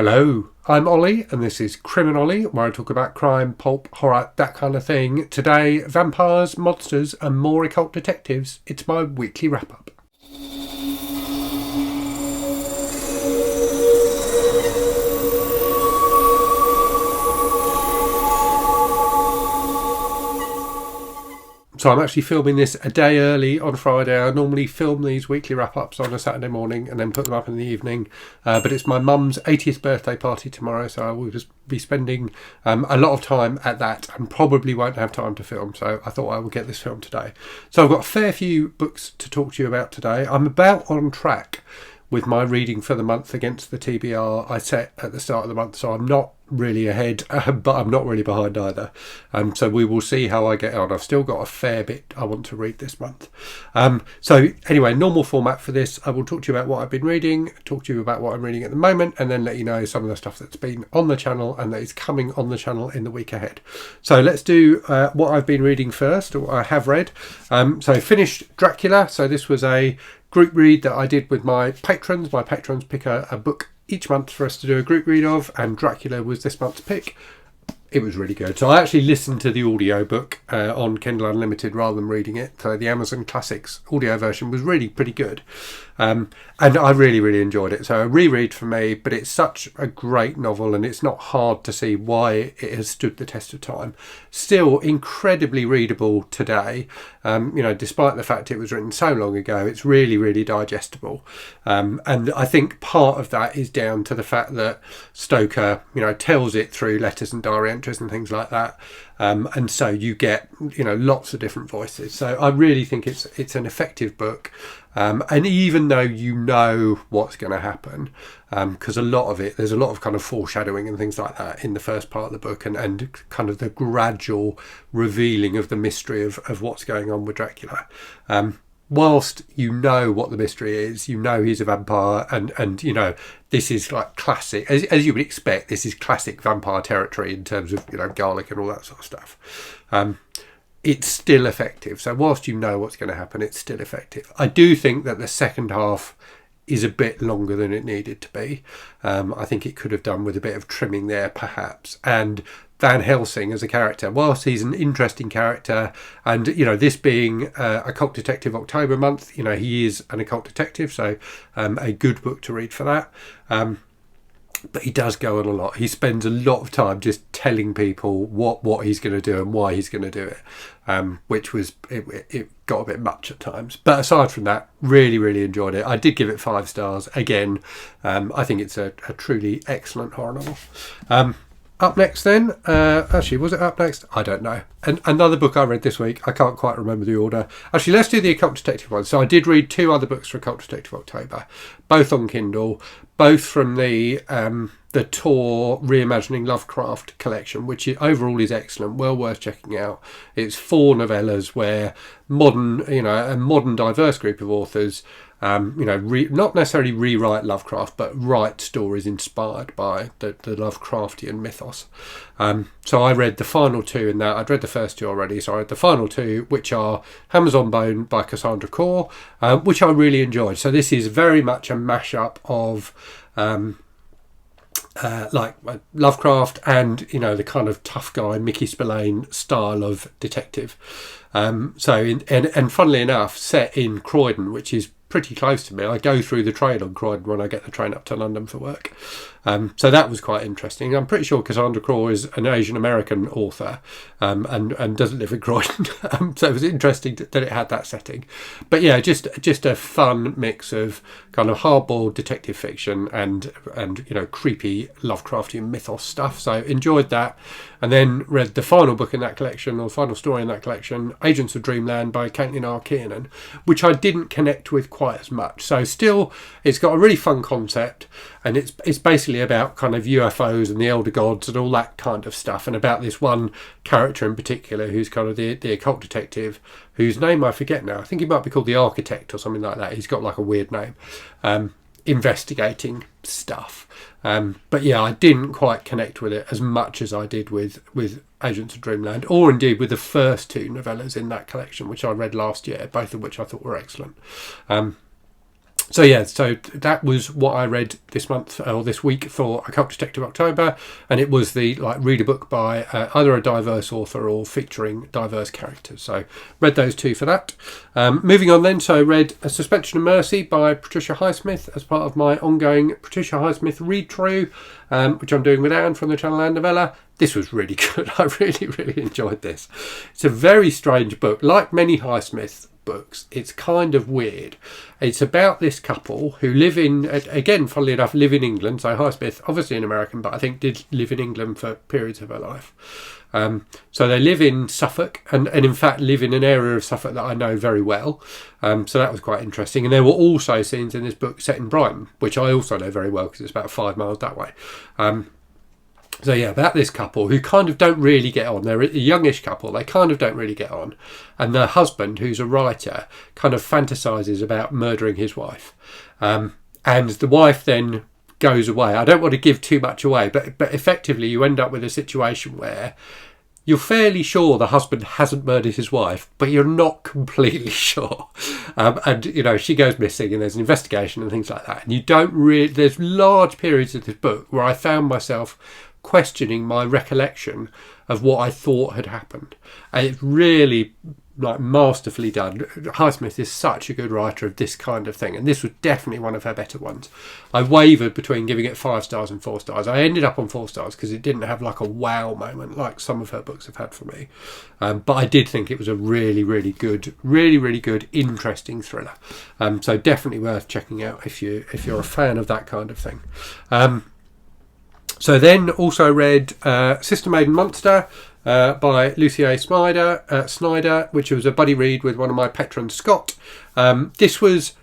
Hello, I'm Ollie, and this is Criminolly, where I talk about crime, pulp, horror, that kind of thing. Today, vampires, monsters, and more occult detectives. It's my weekly wrap-up. So I'm actually filming this a day early on Friday. I normally film these weekly wrap-ups on a Saturday morning and then put them up in the evening. But it's my mum's 80th birthday party tomorrow, so I will just be spending a lot of time at that and probably won't have time to film. So I thought I would get this filmed today. So I've got a fair few books to talk to you about today. I'm about on track with my reading for the month against the TBR I set at the start of the month. So I'm not really ahead, but I'm not really behind either. So we will see how I get on. I've still got a fair bit I want to read this month. So anyway, normal format for this. I will talk to you about what I've been reading, talk to you about what I'm reading at the moment, and then let you know some of the stuff that's been on the channel and that is coming on the channel in the week ahead. So let's do what I've been reading first, or what I have read. So I finished Dracula. So this was a group read that I did with my patrons. My patrons pick a book each month for us to do a group read of, and Dracula was this month's pick. It was really good. So I actually listened to the audio book on Kindle Unlimited rather than reading it. So the Amazon Classics audio version was really pretty good. And I really, really enjoyed it. So a reread for me, but it's such a great novel and it's not hard to see why it has stood the test of time. Still incredibly readable today. Despite the fact it was written so long ago, it's really, really digestible. And I think part of that is down to the fact that Stoker, tells it through letters and diary entries and things like that. And so you get, lots of different voices. So I really think it's an effective book. And even though you know what's going to happen, because there's a lot of kind of foreshadowing and things like that in the first part of the book, and kind of the gradual revealing of the mystery of what's going on with Dracula. Whilst you know what the mystery is, he's a vampire, and this is like classic, as you would expect, this is classic vampire territory in terms of, garlic and all that sort of stuff. It's still effective. So whilst you know what's going to happen, it's still effective. I do think that the second half is a bit longer than it needed to be. I think it could have done with a bit of trimming there, perhaps. And Van Helsing as a character, whilst he's an interesting character, and this being Occult Detective October month, he is an occult detective, so a good book to read for that. But he does go on a lot. He spends a lot of time just telling people what he's going to do and why he's going to do it, which was it got a bit much at times. But aside from that, really, really enjoyed it. I did give it 5 stars. Again, I think it's a truly excellent horror novel. Up next then, actually, was it up next? I don't know. And another book I read this week, I can't quite remember the order. Actually, let's do the Occult Detective one. So I did read 2 other books for Occult Detective October, both on Kindle, both from the Tor Reimagining Lovecraft collection, which overall is excellent, well worth checking out. It's 4 novellas where a modern diverse group of authors not necessarily rewrite Lovecraft, but write stories inspired by the Lovecraftian mythos. So I read the final 2 in that. I'd read the first 2 already, so I read the final 2, which are Hammers on Bone by Cassandra Khaw, which I really enjoyed. So this is very much a mashup of like Lovecraft and the kind of tough guy Mickey Spillane style of detective. And funnily enough, set in Croydon, which is pretty close to me. I go through the train on Croydon when I get the train up to London for work. So that was quite interesting. I'm pretty sure Cassandra Khaw is an Asian American author and doesn't live in Croydon. So it was interesting that it had that setting. But yeah, just a fun mix of kind of hard-boiled detective fiction and creepy Lovecraftian mythos stuff. So enjoyed that. And then read the final book in that collection, or final story in that collection, Agents of Dreamland by Kiernan, which I didn't connect with quite as much. So still, it's got a really fun concept, and it's basically about kind of UFOs and the elder gods and all that kind of stuff, and about this one character in particular who's kind of the occult detective, whose name I forget now. I think he might be called the Architect or something like that. He's got like a weird name. Investigating stuff. But yeah, I didn't quite connect with it as much as I did with Agents of Dreamland, or indeed with the first 2 novellas in that collection, which I read last year, both of which I thought were excellent. So yeah, so that was what I read this month or this week for Occult Detective October, and it was the read a book by either a diverse author or featuring diverse characters. So read those two for that. Moving on then, so I read A Suspension of Mercy by Patricia Highsmith as part of my ongoing Patricia Highsmith read through, which I'm doing with Anne from the channel Novella. This was really good. I really enjoyed this. It's a very strange book, like many Highsmith books. It's kind of weird. It's about this couple who live in, again, funnily enough, live in England. So Highsmith, obviously an American, but I think did live in England for periods of her life. So they live in Suffolk, and in fact live in an area of Suffolk that I know very well. So that was quite interesting. And there were also scenes in this book set in Brighton, which I also know very well because it's about 5 miles that way. So yeah, about this couple who kind of don't really get on. They're a youngish couple. They kind of don't really get on. And the husband, who's a writer, kind of fantasises about murdering his wife. And the wife then goes away. I don't want to give too much away, but effectively you end up with a situation where you're fairly sure the husband hasn't murdered his wife, but you're not completely sure. And, you know, she goes missing and there's an investigation and things like that. And you don't really... There's large periods of this book where I found myself questioning my recollection of what I thought had happened. And it's really masterfully done. Highsmith is such a good writer of this kind of thing, and this was definitely one of her better ones. I wavered between giving it 5 stars and 4 stars. I ended up on 4 stars because it didn't have like a wow moment like some of her books have had for me, but I did think it was a really good interesting thriller, so definitely worth checking out if you're a fan of that kind of thing. So then also read Sister Maiden Monster by Lucy A. Snyder, which was a buddy read with one of my patrons, Scott. This was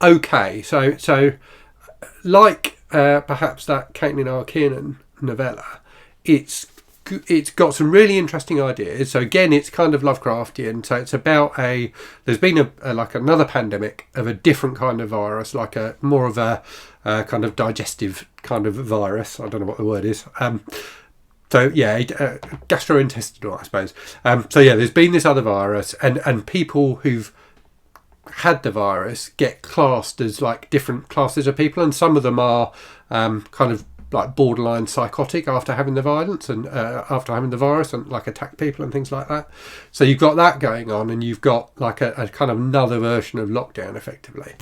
okay. So like perhaps that Caitlin R. Kiernan novella, it's got some really interesting ideas. So again, it's kind of Lovecraftian. So it's about there's been like another pandemic of a different kind of virus, like more of a kind of digestive kind of virus. I don't know what the word is. So yeah, gastrointestinal, I suppose. So yeah, there's been this other virus, and people who've had the virus get classed as like different classes of people, and some of them are kind of like borderline psychotic after having the violence and after having the virus, and like attack people and things like that. So you've got that going on, and you've got like a kind of another version of lockdown effectively.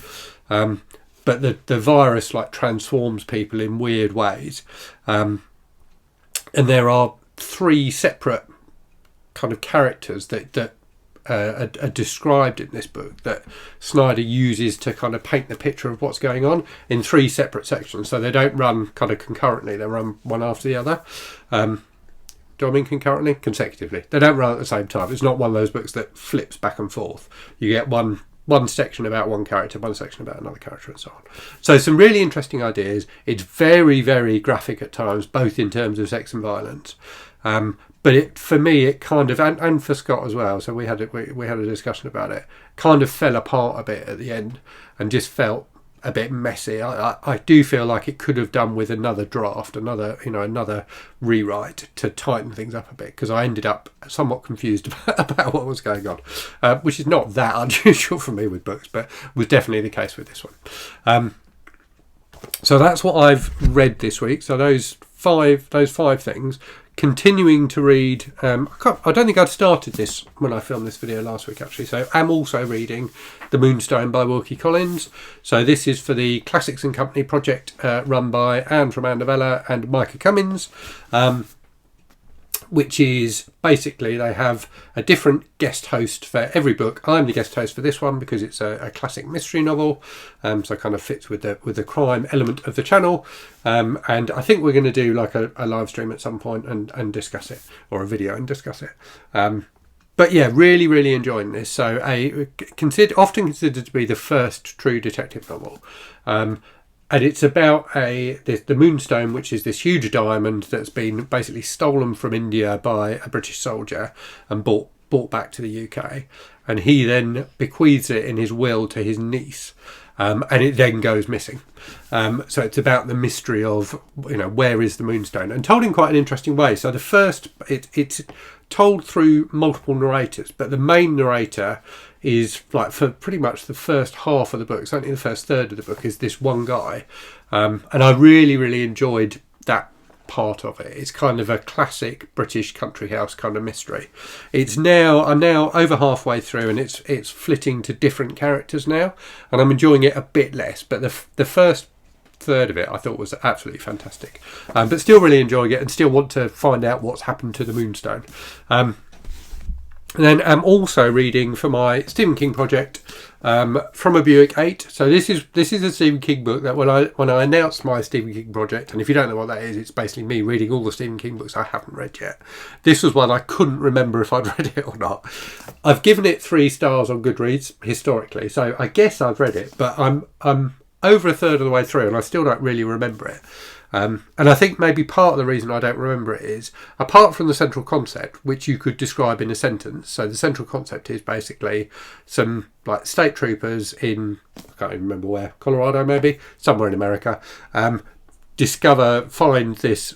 But the virus like transforms people in weird ways. And there are 3 separate kind of characters that are described in this book that Snyder uses to kind of paint the picture of what's going on in 3 separate sections. So they don't run kind of concurrently, they run one after the other. Do I mean concurrently? Consecutively. They don't run at the same time. It's not one of those books that flips back and forth. You get one section about one character, one section about another character, and so on. So some really interesting ideas. It's very graphic at times, both in terms of sex and violence. But for me, it kind of, and for Scott as well, so we had a discussion about it, kind of fell apart a bit at the end and just felt a bit messy. I do feel like it could have done with another draft, another rewrite to tighten things up a bit, because I ended up somewhat confused about what was going on, which is not that unusual for me with books, but was definitely the case with this one. So that's what I've read this week. So those five things. Continuing to read, I don't think I'd started this when I filmed this video last week actually, so I'm also reading The Moonstone by Wilkie Collins. So this is for the Classics and Company project run by Anne from Anne Novella and Micah Cummins, which is basically they have a different guest host for every book. I'm the guest host for this one because it's a classic mystery novel, so it kind of fits with the crime element of the channel, and I think we're going to do like a live stream at some point and discuss it, or a video and discuss it. But yeah, really enjoying this. So often considered to be the first true detective novel. And it's about the Moonstone, which is this huge diamond that's been basically stolen from India by a British soldier and brought back to the UK. And he then bequeaths it in his will to his niece. and it then goes missing. So it's about the mystery of, where is the Moonstone, and told in quite an interesting way. So the first, it's told through multiple narrators, but the main narrator is, like, for pretty much the first half of the book, certainly the first third of the book, is this one guy, and I really, really enjoyed that part of it. It's kind of a classic British country house kind of mystery. I'm now over halfway through, and it's flitting to different characters now, and I'm enjoying it a bit less. But the first third of it I thought was absolutely fantastic, but still really enjoying it, and still want to find out what's happened to the Moonstone. And then I'm also reading for my Stephen King project, From a Buick 8. So this is a Stephen King book that when I announced my Stephen King project, and if you don't know what that is, it's basically me reading all the Stephen King books I haven't read yet. This was one I couldn't remember if I'd read it or not. I've given it 3 stars on Goodreads historically, so I guess I've read it, but I'm over a third of the way through, and I still don't really remember it. And I think maybe part of the reason I don't remember it is, apart from the central concept, which you could describe in a sentence. So the central concept is basically some, like, state troopers in, I can't even remember where, Colorado maybe, somewhere in America, find this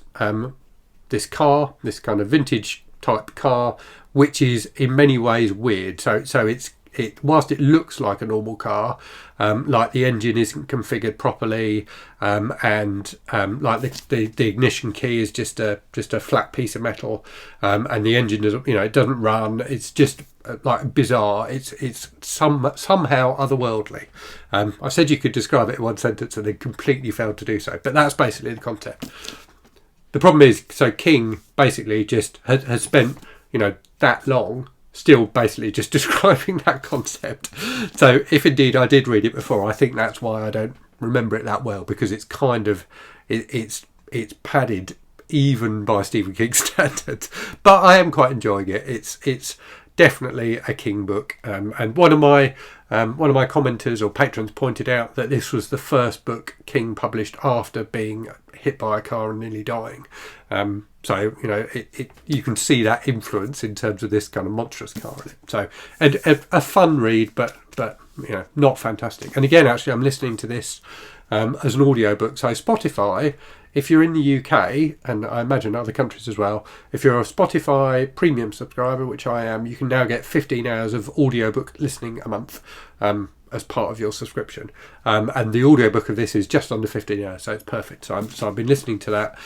car, this kind of vintage type car, which is in many ways weird. So whilst it looks like a normal car, like the engine isn't configured properly, and like the ignition key is just a flat piece of metal, and the engine doesn't, it doesn't run. It's just like bizarre. It's somehow otherworldly. I said you could describe it in one sentence and then completely failed to do so, but that's basically the concept. The problem is, so King basically just has spent that long still basically just describing that concept. So if indeed I did read it before, I think that's why I don't remember it that well, because it's kind of it's padded even by Stephen King standards, but I am quite enjoying it. It's definitely a King book, and one of my commenters or patrons pointed out that this was the first book King published after being hit by a car and nearly dying. So you can see that influence in terms of this kind of monstrous car in it. So a fun read, but not fantastic. And again, actually, I'm listening to this as an audiobook. So Spotify, if you're in the UK, and I imagine other countries as well, if you're a Spotify premium subscriber, which I am, you can now get 15 hours of audiobook listening a month as part of your subscription. And the audiobook of this is just under 15 hours, so it's perfect. So I've been listening to that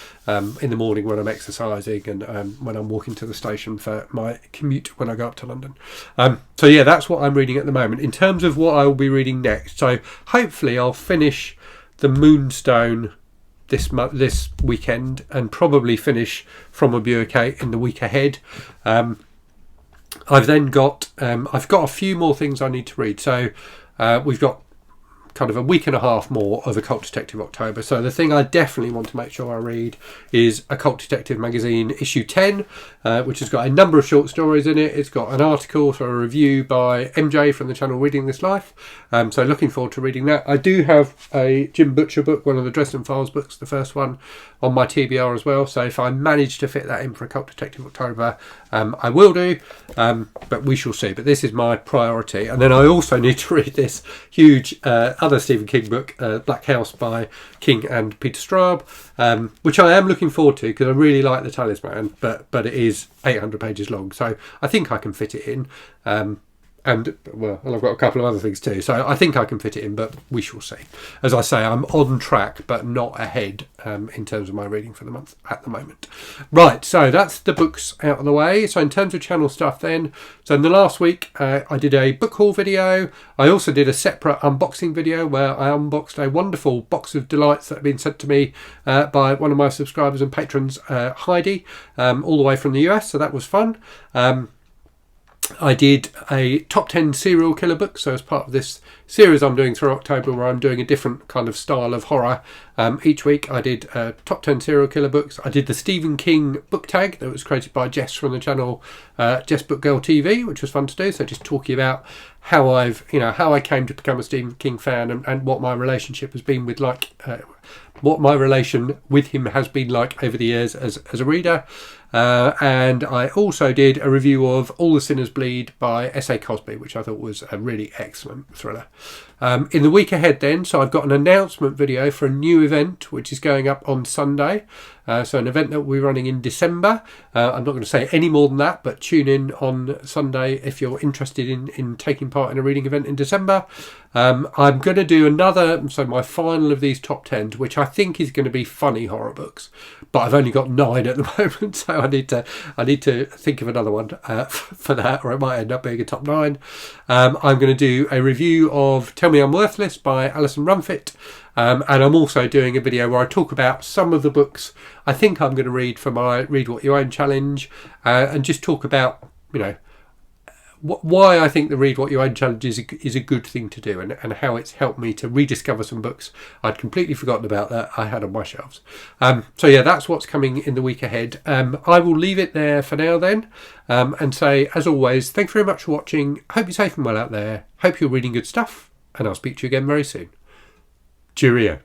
in the morning when I'm exercising, and when I'm walking to the station for my commute when I go up to London. So yeah, that's what I'm reading at the moment. In terms of what I will be reading next, so hopefully I'll finish the Moonstone this weekend, and probably finish From a Buick 8 in the week ahead. I've then got I've got a few more things I need to read. So we've got kind of a week and a half more of Occult Detective October. So the thing I definitely want to make sure I read is Occult Detective Magazine issue 10, which has got a number of short stories in it. It's got an article for a review by MJ from the channel Reading This Life. So looking forward to reading that. I do have a Jim Butcher book, one of the Dresden Files books, the first one, on my TBR as well. So if I manage to fit that in for Occult Detective October, I will do, but we shall see. But this is my priority. And then I also need to read this huge other Stephen King book, Black House by King and Peter Straub, which I am looking forward to because I really like The Talisman, but it is 800 pages long, so I think I can fit it in. And I've got a couple of other things too, so I think I can fit it in, but we shall see. As I say, I'm on track, but not ahead in terms of my reading for the month at the moment. Right, so that's the books out of the way. So in terms of channel stuff then, so in the last week, I did a book haul video. I also did a separate unboxing video where I unboxed a wonderful box of delights that have been sent to me by one of my subscribers and patrons, Heidi, all the way from the US, so that was fun. I did a top 10 serial killer book, so as part of this series I'm doing through October, where I'm doing a different kind of style of horror each week, I did top 10 serial killer books. I did the Stephen King book tag that was created by Jess from the channel Jess Book Girl TV, which was fun to do. So just talking about how I came to become a Stephen King fan, and what my relationship has been with what my relation with him has been like over the years as a reader. And I also did a review of All the Sinners Bleed by S.A. Cosby, which I thought was a really excellent thriller. In the week ahead then, so I've got an announcement video for a new event which is going up on Sunday. So an event that we're running in December. I'm not going to say any more than that, but tune in on Sunday if you're interested in taking part in a reading event in December. I'm going to do my final of these top 10s, which I think is going to be funny horror books, but I've only got 9 at the moment, so I need to think of another one for that, or it might end up being a top 9. I'm going to do a review of Tell Me I'm Worthless by Alison Rumfitt. And I'm also doing a video where I talk about some of the books I think I'm going to read for my Read What You Own challenge, and just talk about, why I think the Read What You Own challenge is a good thing to do, and how it's helped me to rediscover some books I'd completely forgotten about that I had on my shelves. So yeah, that's what's coming in the week ahead. I will leave it there for now then, and say, as always, thanks very much for watching. Hope you're safe and well out there. Hope you're reading good stuff, and I'll speak to you again very soon. Cheerio.